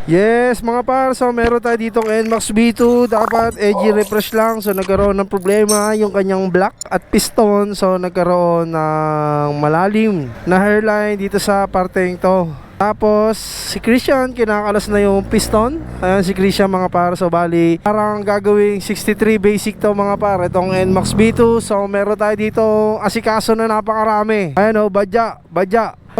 Yes mga par, so meron tayo dito ng NMAX V2. Dapat edgy refresh lang. So nagkaroon ng problema yung kanyang block at piston. So nagkaroon ng malalim na hairline dito sa parteng to. Tapos si Christian kinakalas na yung piston. Ayan si Christian mga par. So bali parang gagawing 63 basic to mga par, itong NMAX V2. So meron tayo dito asikaso na napakarami. Ayan o, badya.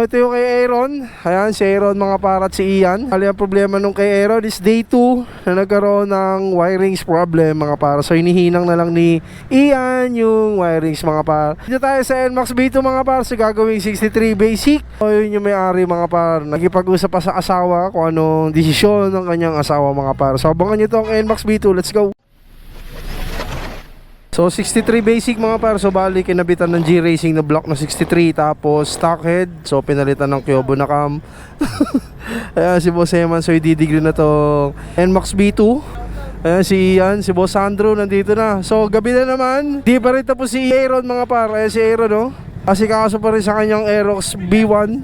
Ito yung kay Aaron. Ayan si Aaron mga par at si Ian. Ang problema nung kay Aaron is day 2 na nagkaroon ng wirings problem mga par. So hinihinang na lang ni Ian yung wirings mga par. Dito tayo sa NMAX V2 mga par. So gagawing 63 basic. So yun yung may-ari mga par. Nagipag-usap pa sa asawa kung anong desisyon ng kanyang asawa mga par. So abangan nyo itong NMAX V2. Let's go! So 63 basic mga par. So bali kinabitan ng G-Racing na block na 63. Tapos stock head. So pinalitan ng Kyobo na cam. Ayan si Boss Eman. So ididegree na to NMAX V2. Ayan si Ian. Si Boss Sandro nandito na. So gabi na naman. Di pa rin tapos si Aaron mga par. Ayan si Aaron no. Kasi kaso pa rin sa kanyang Aerox B1.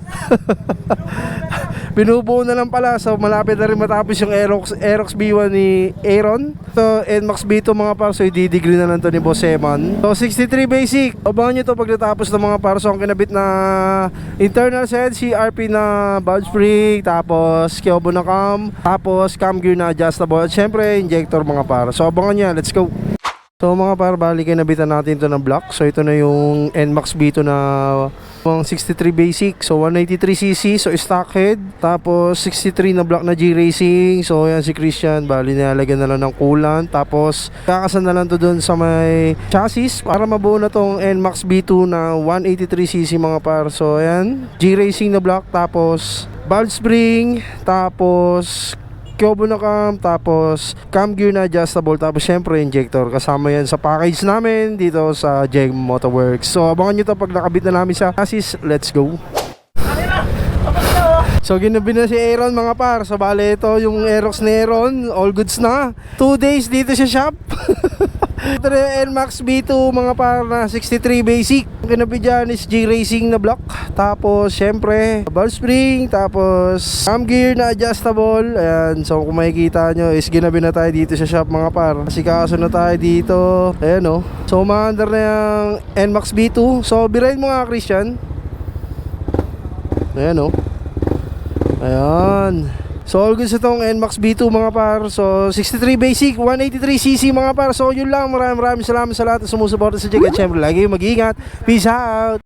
Binubuo na lang pala. So malapit na rin matapos yung Aerox B1 ni Aaron. So NMAX B2 mga par. So i-degree na lang to ni Boss Eman. So 63 basic. Abangan nyo to pag natapos ng mga par. So ang kinabit na internal set, CRP na valve spring, tapos Kyobo na cam, tapos cam gear na adjustable, at syempre injector mga par. So abangan nyo. Let's go! So mga par, bali kinabitan natin ito ng block. So ito na yung NMAX V2 na 63 basic. So 183cc, so stock head. Tapos 63 na block na G-Racing. So yan si Christian, bali nilalagyan na lang ng coolant. Tapos kakasan na lang to dun sa may chassis para mabuo na tong NMAX V2 na 183cc mga par. So yan, G-Racing na block. Tapos valve spring. Tapos Kyobo na cam, tapos cam gear na adjustable, tapos syempre injector. Kasama yan sa package namin dito sa JEG Motorworks. So abangan nyo to pag nakabit na namin sa chassis. Let's go! So ginabi na si Aaron mga par. So bale ito yung Aerox ni Aaron. All goods na. 2 days dito sa shop. Ito na yung NMAX V2 mga par na 63 basic. Ang ginabi dyan is G-Racing na block. Tapos syempre valve spring. Tapos cam gear na adjustable. Ayan. So kung makikita nyo is ginabi na tayo dito sa shop mga par. Kasi kaso na tayo dito. Ayan o. So umaandar na yung NMAX V2. So birahin mo nga Christian. Ayan o. Ayan. So all goods itong NMAX V2 mga par. So 63 basic, 183cc mga par. So yun lang, maraming salamat sa lahat na sumusuporta sa JEG. At syempre lagi mag-iingat. Peace out.